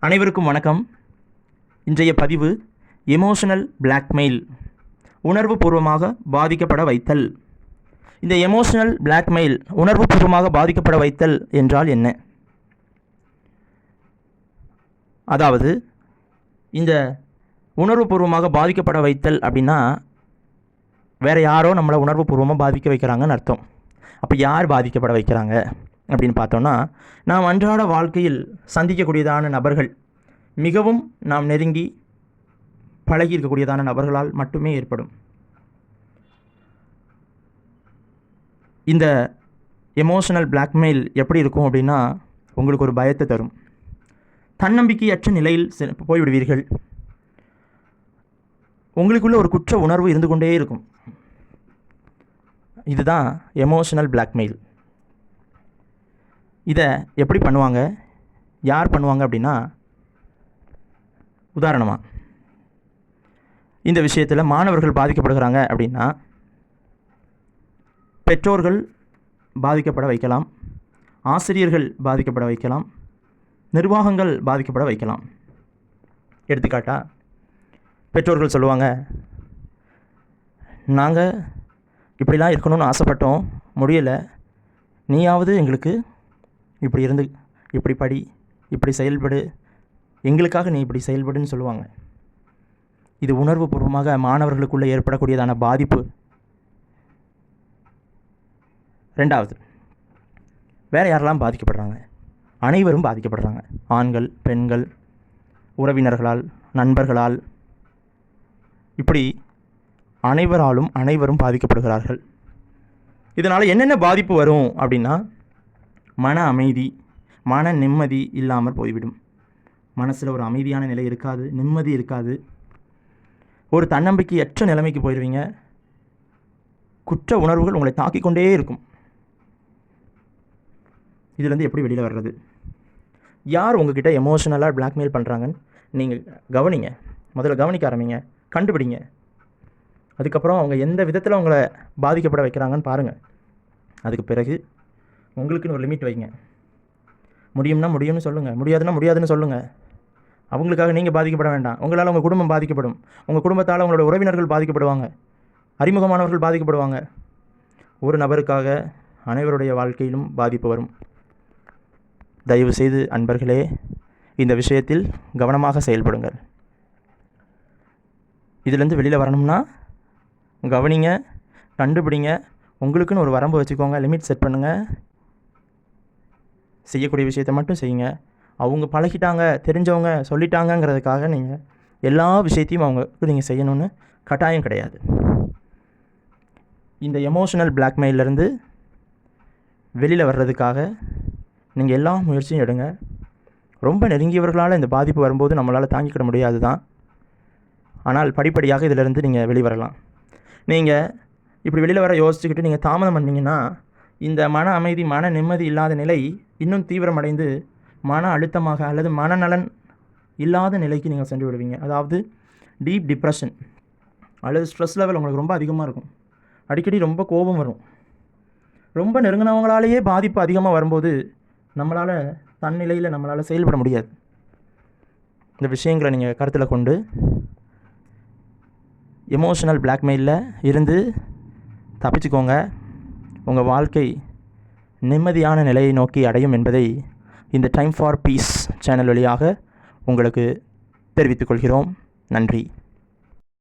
அனைவருக்கும் வணக்கம். இன்றைய பதிவு எமோஷனல் பிளாக்மெயில், உணர்வு பூர்வமாக பாதிக்கப்பட வைத்தல். இந்த எமோஷனல் பிளாக்மெயில், உணர்வு பூர்வமாக பாதிக்கப்பட வைத்தல் என்றால் என்ன? அதாவது இந்த உணர்வு பூர்வமாக பாதிக்கப்பட வைத்தல் அப்படின்னா வேறு யாரோ நம்மளை உணர்வு பூர்வமாக பாதிக்க வைக்கிறாங்கன்னு அர்த்தம். அப்போ யார் பாதிக்கப்பட வைக்கிறாங்க அப்படின்னு பார்த்தோன்னா, நாம் அன்றாட வாழ்க்கையில் சந்திக்கக்கூடியதான நபர்கள், மிகவும் நாம் நெருங்கி பழகி இருக்கக்கூடியதான நபர்களால் மட்டுமே ஏற்படும். இந்த எமோஷனல் பிளாக்மெயில் எப்படி இருக்கும் அப்படின்னா, உங்களுக்கு ஒரு பயத்தை தரும். தன்னம்பிக்கையற்ற நிலையில் போய்விடுவீர்கள். உங்களுக்குள்ள ஒரு குற்ற உணர்வு இருந்து கொண்டே இருக்கும். இதுதான் எமோஷனல் பிளாக்மெயில். இதை எப்படி பண்ணுவாங்க, யார் பண்ணுவாங்க அப்படின்னா, உதாரணமாக இந்த விஷயத்தில் மாணவர்கள் பாதிக்கப்படுகிறாங்க அப்படின்னா, பெற்றோர்கள் பாதிக்கப்பட வைக்கலாம், ஆசிரியர்கள் பாதிக்கப்பட வைக்கலாம், நிர்வாகங்கள் பாதிக்கப்பட வைக்கலாம். எடுத்துக்காட்டா, பெற்றோர்கள் சொல்லுவாங்க, நாங்கள் இப்படிலாம் இருக்கணும்னு ஆசைப்பட்டோம், முடியலை, நீயாவது எங்களுக்கு இப்படி இருந்து இப்படி படி, இப்படி செயல்படு, எங்களுக்காக நீ இப்படி செயல்படுன்னு சொல்லுவாங்க. இது உணர்வு பூர்வமாக மாணவர்களுக்குள்ளே ஏற்படக்கூடியதான பாதிப்பு. ரெண்டாவது, வேறு யாரெல்லாம் பாதிக்கப்படுறாங்க? அனைவரும் பாதிக்கப்படுறாங்க. ஆண்கள், பெண்கள், உறவினர்களால், நண்பர்களால், இப்படி அனைவரும் பாதிக்கப்படுகிறார்கள். இதனால் என்னென்ன பாதிப்பு வரும் அப்படின்னா, மன அமைதி, மன நிம்மதி இல்லாமல் போய்விடும். மனசில் ஒரு அமைதியான நிலை இருக்காது, நிம்மதி இருக்காது. ஒரு தன்னம்பிக்கையற்ற நிலைமைக்கு போயிடுவீங்க. குற்ற உணர்வுகள் உங்களை தாக்கிக் கொண்டே இருக்கும். இதுலேருந்து எப்படி வெளியில் வர்றது? யார் உங்ககிட்ட எமோஷனலாக பிளாக்மெயில் பண்ணுறாங்கன்னு நீங்கள் கவனிங்க. முதல்ல கவனிக்க ஆரம்பிங்க, கண்டுபிடிங்க. அதுக்கப்புறம் அவங்க எந்த விதத்தில் உங்களை பாதிக்கப்பட வைக்கிறாங்கன்னு பாருங்கள். அதுக்கு பிறகு உங்களுக்குன்னு ஒரு லிமிட் வைங்க. முடியும்னா முடியும்னு சொல்லுங்கள், முடியாதுன்னா முடியாதுன்னு சொல்லுங்கள். அவங்களுக்காக நீங்கள் பாதிக்கப்பட வேண்டாம். உங்களால் உங்கள் குடும்பம் பாதிக்கப்படும். உங்கள் குடும்பத்தால் உங்களோட உறவினர்கள் பாதிக்கப்படுவாங்க, அறிமுகமானவர்கள் பாதிக்கப்படுவாங்க. ஒரு நபருக்காக அனைவருடைய வாழ்க்கையிலும் பாதிப்பு வரும். தயவு செய்து அன்பர்களே, இந்த விஷயத்தில் கவனமாக செயல்படுங்கள். இதிலேருந்து வெளியில் வரணும்னா கவனிங்க, கண்டுபிடிங்க. உங்களுக்குன்னு ஒரு வரம்பு வச்சுக்கோங்க, லிமிட் செட் பண்ணுங்கள். செய்யக்கூடிய விஷயத்தை மட்டும் செய்யுங்க. அவங்க பழகிட்டாங்க, தெரிஞ்சவங்க சொல்லிட்டாங்கங்கிறதுக்காக நீங்கள் எல்லா விஷயத்தையும் அவங்களுக்கு நீங்கள் செய்யணும்னு கட்டாயம் கிடையாது. இந்த எமோஷனல் பிளாக்மெயிலிருந்து வெளியில் வர்றதுக்காக நீங்கள் எல்லா முயற்சியும் எடுங்க. ரொம்ப நெருங்கியவர்களால் இந்த பாதிப்பு வரும்போது நம்மளால் தாங்கிக்கிட முடியாது தான். ஆனால் படிப்படியாக இதிலிருந்து நீங்கள் வெளிவரலாம். நீங்கள் இப்படி வெளியில் வர யோசிச்சுக்கிட்டு நீங்கள் தாமதம் பண்ணிங்கன்னா, இந்த மன அமைதி, மன நிம்மதி இல்லாத நிலை இன்னும் தீவிரமடைந்து மன அழுத்தமாக அல்லது மனநலன் இல்லாத நிலைக்கு நீங்கள் சென்று விடுவீங்க. அதாவது டீப் டிப்ரெஷன் அல்லது ஸ்ட்ரெஸ் லெவல் உங்களுக்கு ரொம்ப அதிகமாக இருக்கும். அடிக்கடி ரொம்ப கோபம் வரும். ரொம்ப நெருங்கினவங்களாலேயே பாதிப்பு அதிகமாக வரும்போது நம்மளால் தன்னிலையில் நம்மளால் செயல்பட முடியாது. இந்த விஷயங்களை நீங்கள் கருத்தில் கொண்டு எமோஷனல் பிளாக்மெயிலில் இருந்து தப்பிச்சுக்கோங்க. உங்கள் வாழ்க்கை நிம்மதியான நிலையை நோக்கி அடையும் என்பதை இந்த டைம் ஃபார் பீஸ் சேனல் வழியாக உங்களுக்கு தெரிவித்துக் கொள்கிறோம். நன்றி.